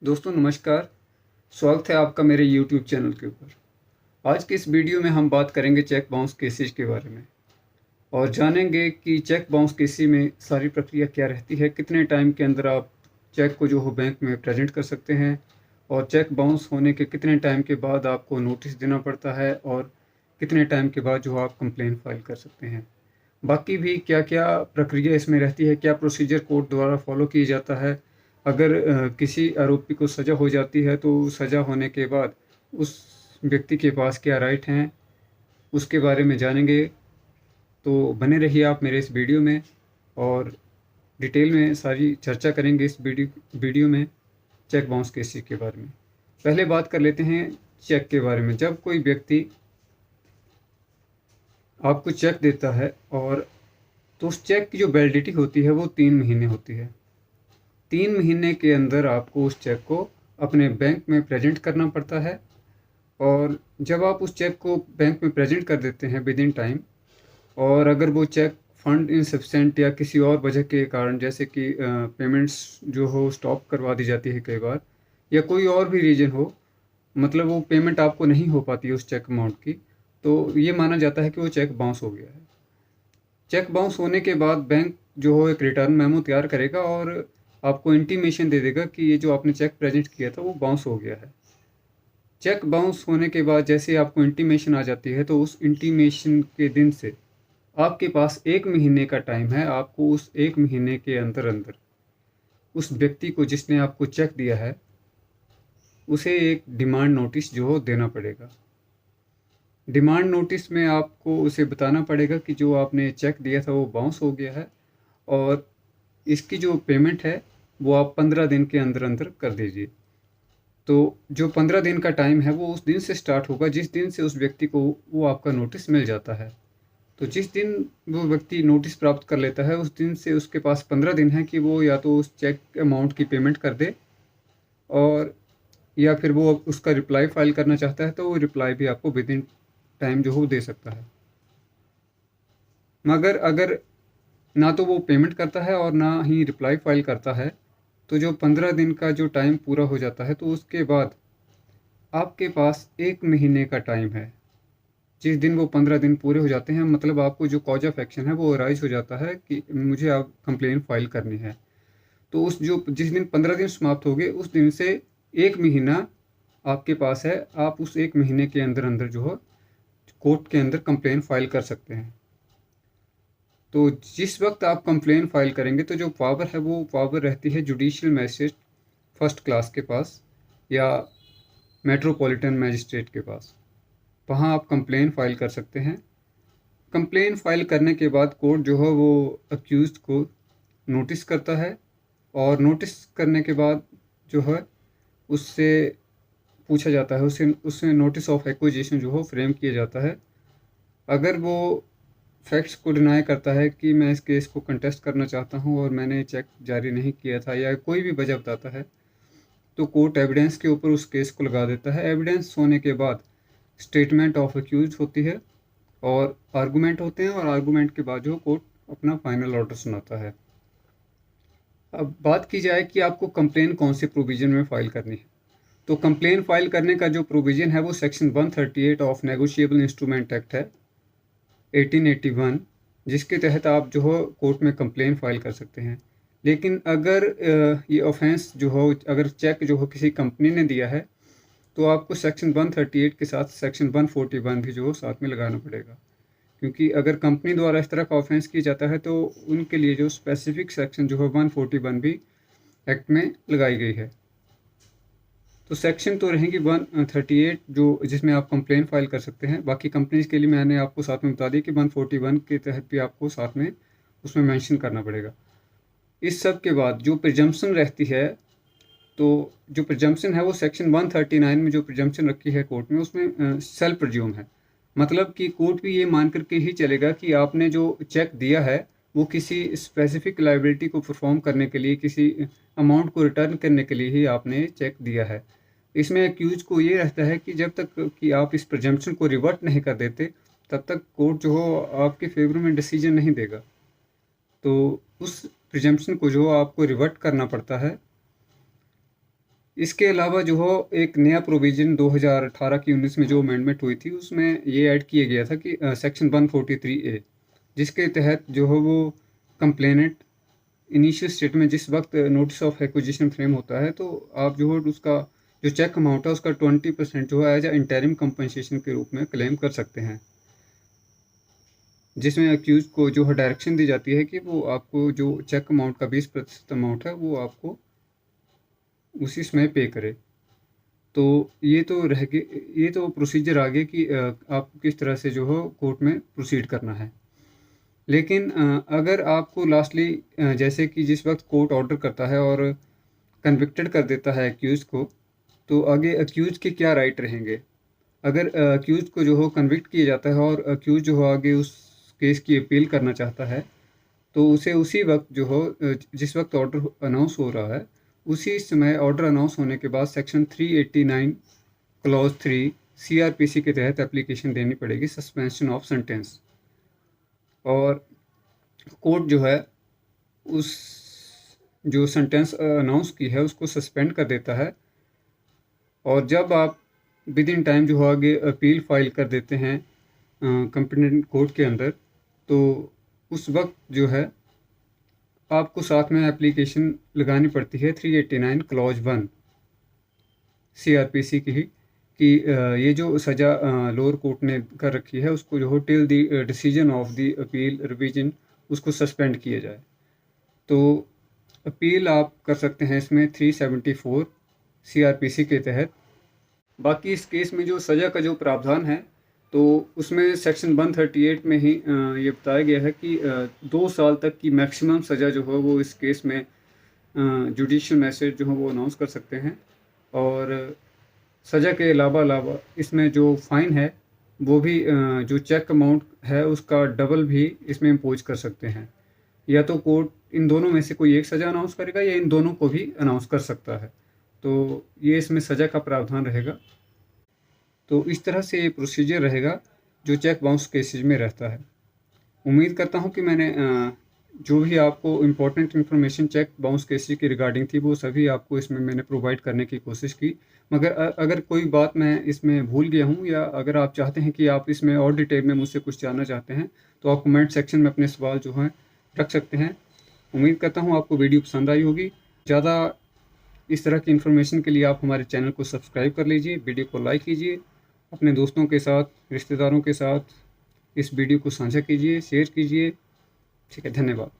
दोस्तों नमस्कार। स्वागत है आपका मेरे YouTube चैनल के ऊपर। आज की इस वीडियो में हम बात करेंगे चेक बाउंस केसेस के बारे में और जानेंगे कि चेक बाउंस केसेस में सारी प्रक्रिया क्या रहती है, कितने टाइम के अंदर आप चेक को जो हो बैंक में प्रेजेंट कर सकते हैं और चेक बाउंस होने के कितने टाइम के बाद आपको नोटिस देना पड़ता है और कितने टाइम के बाद जो आप कंप्लेन फाइल कर सकते हैं। बाकी भी क्या क्या प्रक्रिया इसमें रहती है, क्या प्रोसीजर कोर्ट द्वारा फॉलो किया जाता है, अगर किसी आरोपी को सज़ा हो जाती है तो सज़ा होने के बाद उस व्यक्ति के पास क्या राइट हैं, उसके बारे में जानेंगे। तो बने रहिए आप मेरे इस वीडियो में और डिटेल में सारी चर्चा करेंगे इस वीडियो में चेक बाउंस केसेस के बारे में। पहले बात कर लेते हैं चेक के बारे में। जब कोई व्यक्ति आपको चेक देता है और तो उस चेक की जो वैलिडिटी होती है वो 3 महीने होती है। 3 महीने के अंदर आपको उस चेक को अपने बैंक में प्रेजेंट करना पड़ता है और जब आप उस चेक को बैंक में प्रेजेंट कर देते हैं विद इन टाइम, और अगर वो चेक फंड इनसफिशेंट या किसी और वजह के कारण जैसे कि पेमेंट्स जो हो स्टॉप करवा दी जाती है कई बार, या कोई और भी रीज़न हो, मतलब वो पेमेंट आपको नहीं हो पाती है उस चेक अमाउंट की, तो ये माना जाता है कि वो चेक बाउंस हो गया है। चेक बाउंस होने के बाद बैंक जो हो एक रिटर्न मेमो तैयार करेगा और आपको इंटीमेशन दे देगा कि ये जो आपने चेक प्रेजेंट किया था वो बाउंस हो गया है। चेक बाउंस होने के बाद जैसे आपको इंटीमेशन आ जाती है तो उस इंटीमेशन के दिन से आपके पास 1 महीने का टाइम है। आपको उस 1 महीने के अंदर अंदर उस व्यक्ति को जिसने आपको चेक दिया है उसे एक डिमांड नोटिस जो हो देना पड़ेगा। डिमांड नोटिस में आपको उसे बताना पड़ेगा कि जो आपने चेक दिया था वो बाउंस हो गया है और इसकी जो पेमेंट है वो आप 15 दिन के अंदर अंदर कर दीजिए। तो जो 15 दिन का टाइम है वो उस दिन से स्टार्ट होगा जिस दिन से उस व्यक्ति को वो आपका नोटिस मिल जाता है। तो जिस दिन वो व्यक्ति नोटिस प्राप्त कर लेता है उस दिन से उसके पास 15 दिन है कि वो या तो उस चेक अमाउंट की पेमेंट कर दे, और या फिर वो उसका रिप्लाई फाइल करना चाहता है तो वो रिप्लाई भी आपको विद इन टाइम जो हो दे सकता है। मगर अगर ना तो वो पेमेंट करता है और ना ही रिप्लाई फाइल करता है, तो जो 15 दिन का जो टाइम पूरा हो जाता है तो उसके बाद आपके पास 1 महीने का टाइम है। जिस दिन वो 15 दिन पूरे हो जाते हैं, मतलब आपको जो कॉज ऑफ एक्शन है वो राइज हो जाता है कि मुझे आप कंप्लेन फाइल करनी है। तो उस जो जिस दिन 15 दिन समाप्त हो गए उस दिन से 1 महीना आपके पास है। आप उस 1 महीने के अंदर अंदर जो है कोर्ट के अंदर कंप्लेन फाइल कर सकते हैं। तो जिस वक्त आप कंप्लेन फाइल करेंगे तो जो पावर है वो पावर रहती है जुडिशियल मैजिस्ट्रेट फर्स्ट क्लास के पास या मेट्रोपॉलिटन मैजिस्ट्रेट के पास। वहाँ आप कंप्लेन फाइल कर सकते हैं। कंप्लेन फाइल करने के बाद कोर्ट जो है वो अक्यूज़ को नोटिस करता है और नोटिस करने के बाद जो है उससे पूछा जाता है, उससे उससे नोटिस ऑफ एक्विजिशन जो हो फ्रेम किया जाता है। अगर वो फैक्ट्स को डिनाई करता है कि मैं इस केस को कंटेस्ट करना चाहता हूँ और मैंने चेक जारी नहीं किया था, या कोई भी वजह बताता है, तो कोर्ट एविडेंस के ऊपर उस केस को लगा देता है। एविडेंस होने के बाद स्टेटमेंट ऑफ अक्यूज होती है और आर्गूमेंट होते हैं, और आर्गूमेंट के बाद जो कोर्ट अपना फाइनल ऑर्डर सुनाता है। अब बात की जाए कि आपको कंप्लेन कौन से प्रोविज़न में फ़ाइल करनी है, तो कंप्लेन फाइल करने का जो प्रोविज़न है वो section 138 of negotiable instrument act है 1881, जिसके तहत आप जो हो कोर्ट में कंप्लेन फाइल कर सकते हैं। लेकिन अगर ये ऑफेंस जो हो, अगर चेक जो हो किसी कंपनी ने दिया है तो आपको सेक्शन 138 के साथ सेक्शन 141 भी जो हो साथ में लगाना पड़ेगा, क्योंकि अगर कंपनी द्वारा इस तरह का ऑफेंस किया जाता है तो उनके लिए जो स्पेसिफिक सेक्शन जो है 141 भी एक्ट में लगाई गई है। तो सेक्शन तो रहेंगी 138 जो जिसमें आप कंप्लेन फाइल कर सकते हैं। बाकी कंपनीज के लिए मैंने आपको साथ में बता दिया कि 141 के तहत भी आपको साथ में उसमें मेंशन करना पड़ेगा। इस सब के बाद जो प्रिजम्पशन रहती है, तो जो प्रिजम्पशन है वो सेक्शन 139 में जो प्रिजम्पशन रखी है कोर्ट में उसमें सेल्फ प्रज्यूम है। मतलब कि कोर्ट भी ये मान करके ही चलेगा कि आपने जो चेक दिया है वो किसी स्पेसिफिक लाइबिलिटी को परफॉर्म करने के लिए, किसी अमाउंट को रिटर्न करने के लिए ही आपने चेक दिया है। इसमें एक्यूज को ये रहता है कि जब तक कि आप इस प्रजम्पशन को रिवर्ट नहीं कर देते तब तक कोर्ट जो हो आपके फेवर में डिसीजन नहीं देगा। तो उस प्रजम्पशन को जो आपको रिवर्ट करना पड़ता है। इसके अलावा जो हो एक नया प्रोविज़न 2018 की 19 में जो अमेंडमेंट हुई थी, उसमें ये ऐड किया गया था कि सेक्शन 143A, जिसके तहत जो है वो कंप्लेनेंट इनिशियल स्टेट में जिस वक्त नोटिस ऑफ एक्विजिशन फ्रेम होता है, तो आप जो है उसका जो चेक अमाउंट है उसका 20% जो है एज अ इंटरिम कंपनसेशन के रूप में क्लेम कर सकते हैं, जिसमें अक्यूज को जो है डायरेक्शन दी जाती है कि वो आपको जो चेक अमाउंट का 20% अमाउंट है वो आपको उसी समय पे करे। तो ये तो रह गए, ये तो प्रोसीजर आ गया कि आप किस तरह से जो हो कोर्ट में प्रोसीड करना है। लेकिन अगर आपको लास्टली जैसे कि जिस वक्त कोर्ट ऑर्डर करता है और कन्विक्टेड कर देता है अक्यूज को, तो आगे अक्यूज के क्या राइट रहेंगे। अगर अक्यूज को जो हो कन्विक्ट किया जाता है और अक्यूज जो हो आगे उस केस की अपील करना चाहता है, तो उसे उसी वक्त जो हो जिस वक्त ऑर्डर अनाउंस हो रहा है, उसी समय ऑर्डर अनाउंस होने के बाद सेक्शन 389 क्लॉज 3 CRPC के तहत एप्लीकेशन देनी पड़ेगी सस्पेंशन ऑफ सेंटेंस। और कोर्ट जो है उस जो सेंटेंस अनाउंस की है उसको सस्पेंड कर देता है। और जब आप विद इन टाइम जो आगे अपील फाइल कर देते हैं कंप्लेंट कोर्ट के अंदर, तो उस वक्त जो है आपको साथ में एप्लीकेशन लगानी पड़ती है 389 क्लॉज 1 CRPC की ही, कि ये जो सज़ा लोअर कोर्ट ने कर रखी है उसको जो हो till the decision of the appeal revision उसको सस्पेंड किया जाए। तो अपील आप कर सकते हैं इसमें 374 CRPC के तहत। बाकी इस केस में जो सज़ा का जो प्रावधान है, तो उसमें सेक्शन 138 में ही ये बताया गया है कि 2 साल तक की मैक्सिमम सज़ा जो है वो इस केस में जुडिशियल मैजिस्ट्रेट जो है वो अनाउंस कर सकते हैं। और सज़ा के अलावा इसमें जो फ़ाइन है वो भी जो चेक अमाउंट है उसका डबल भी इसमें इम्पोज कर सकते हैं। या तो कोर्ट इन दोनों में से कोई एक सज़ा अनाउंस करेगा या इन दोनों को भी अनाउंस कर सकता है। तो ये इसमें सज़ा का प्रावधान रहेगा। तो इस तरह से ये प्रोसीजर रहेगा जो चेक बाउंस केसेज में रहता है। उम्मीद करता हूँ कि मैंने जो भी आपको important information cheque bounce cases की रिगार्डिंग थी वो सभी आपको इसमें मैंने प्रोवाइड करने की कोशिश की। मगर अगर कोई बात मैं इसमें भूल गया हूँ या अगर आप चाहते हैं कि आप इसमें और डिटेल में मुझसे कुछ जानना चाहते हैं, तो आप कमेंट सेक्शन में अपने सवाल जो हैं रख सकते हैं। उम्मीद करता हूँ आपको वीडियो पसंद आई होगी। ज़्यादा इस तरह की इन्फॉर्मेशन के लिए आप हमारे चैनल को सब्सक्राइब कर लीजिए, वीडियो को लाइक कीजिए, अपने दोस्तों के साथ, रिश्तेदारों के साथ इस वीडियो को साझा कीजिए, शेयर कीजिए। ठीक है, धन्यवाद।